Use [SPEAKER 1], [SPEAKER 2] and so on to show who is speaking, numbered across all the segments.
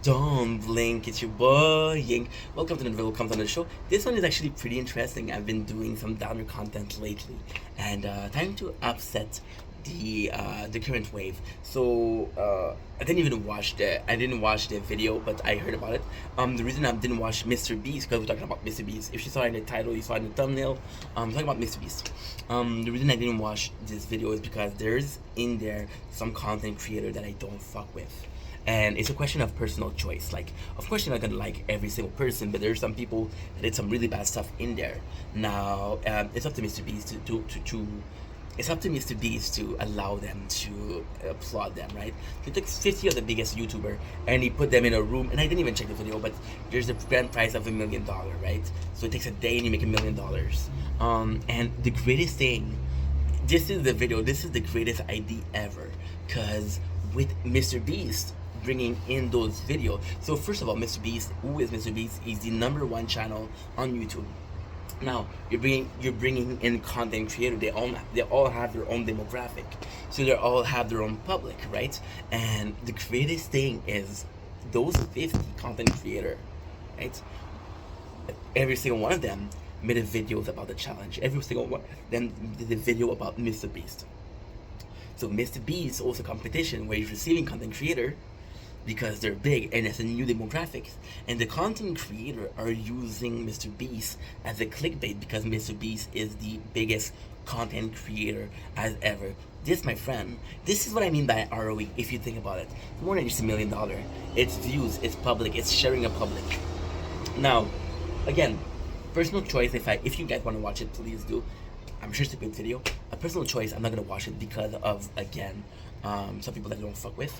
[SPEAKER 1] Don't blink, it's your boy Ying. Welcome to the Welcome to the show. This one is actually pretty interesting. I've been doing some downer content lately, and time to upset the current wave. So I didn't watch the video, but I heard about it. The reason I didn't watch mr.beast, because we're talking about mr.beast. If you saw it in the title, you saw it in the thumbnail. Talking about mr.beast. The reason I didn't watch this video is because there's in there some content creator that I don't fuck with. And it's a question of personal choice. Like, of course, you're not gonna like every single person, but there's some people that did some really bad stuff in there. Now, it's up to Mr. Beast it's up to Mr. Beast to allow them to applaud them, right? He took 50 of the biggest YouTuber and he put them in a room, and I didn't even check the video, but there's a grand prize of $1 million, right? So it takes a day and you make $1 million. And the greatest thing, this is the greatest idea ever, because with Mr. Beast bringing in those videos. So first of all, Mr. Beast, who is Mr. Beast? He's the #1 channel on YouTube. Now you're bringing in content creator. They all have their own demographic, so they all have their own public, right? And the greatest thing is those 50 content creator, right? Every single one of them made a videos about the challenge. Every single one of them did a video about Mr. Beast. So Mr. Beast also competition where he's receiving content creator because they're big and it's a new demographic, and the content creator are using Mr. Beast as a clickbait because Mr. Beast is the biggest content creator as ever. This, my friend, this is what I mean by ROE. If you think about it, more than just $1 million. It's views, it's public, it's sharing a public. Now, again, personal choice. If you guys want to watch it, please do. I'm sure it's a good video. A personal choice. I'm not gonna watch it because of, again, some people that I don't fuck with.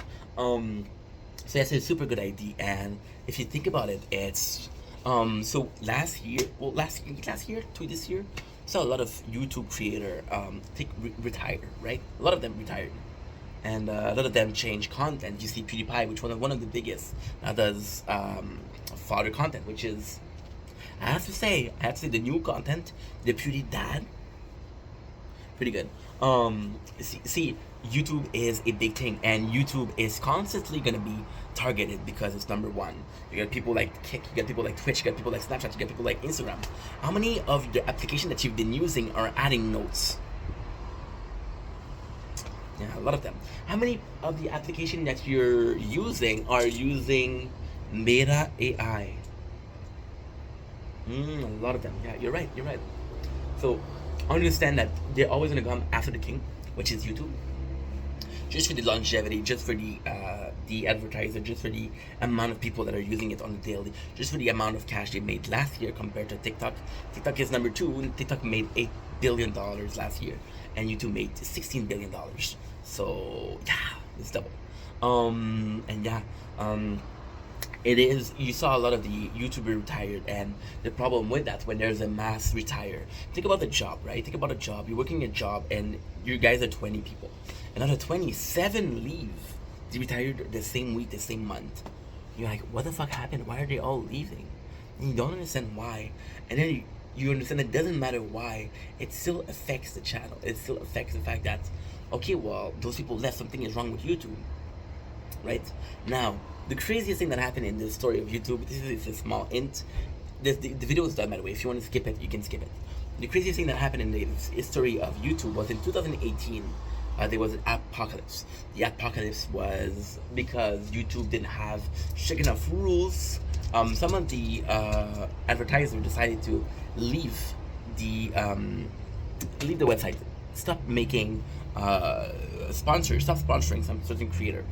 [SPEAKER 1] So that's a super good idea, and if you think about it, it's so last year to this year, saw a lot of YouTube creator retire, right? A lot of them retired, and a lot of them change content. You see PewDiePie, which one of the biggest that does father content, which is I have to say the new content, the Pewdie Dad, pretty good. See, YouTube is a big thing, and YouTube is constantly gonna be targeted because it's #1. You got people like Kick, you got people like Twitch, you got people like Snapchat, you got people like Instagram. How many of the applications that you've been using are adding notes? Yeah, a lot of them. How many of the applications that you're using are using Meta AI? A lot of them. Yeah, you're right. So understand that they're always gonna come after the king, which is YouTube, just for the longevity, just for the advertiser, just for the amount of people that are using it on the daily, just for the amount of cash they made last year compared to TikTok. TikTok is #2, and TikTok made $8 billion last year, and YouTube made $16 billion. So yeah, it's double. It is, you saw a lot of the YouTuber retired, and the problem with that, when there's a mass retire, think about the job, right? Think about a job, you're working a job and you guys are 20 people, and out of 27 leave. They retired the same week, the same month. You're like, what the fuck happened? Why are they all leaving? And you don't understand why, and then you understand it doesn't matter why, it still affects the channel. It still affects the fact that, okay, well, those people left, something is wrong with YouTube, right? Now, the craziest thing that happened in the story of YouTube, this is a small hint. The video is done, by the way. If you want to skip it, you can skip it. The craziest thing that happened in the history of YouTube was in 2018. There was an apocalypse. The apocalypse was because YouTube didn't have strict enough rules. Some of the advertisers decided to leave the website. Stop making sponsors. Stop sponsoring some certain creator,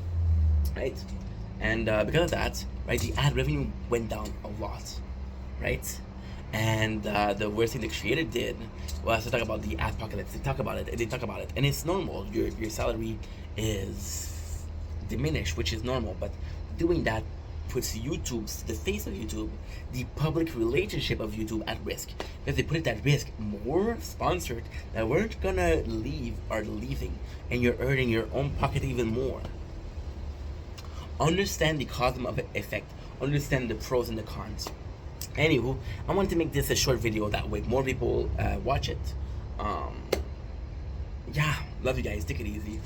[SPEAKER 1] right? And because of that, right, the ad revenue went down a lot, right? And the worst thing the creator did was to talk about the apocalypse. They talk about it, and it's normal. Your salary is diminished, which is normal. But doing that puts the face of YouTube, the public relationship of YouTube at risk. Because they put it at risk, more sponsored that weren't gonna leave are leaving, and you're earning your own pocket even more. Understand the cause of effect. Understand the pros and the cons. Anywho, I wanted to make this a short video that way more people watch it. Yeah, love you guys. Take it easy.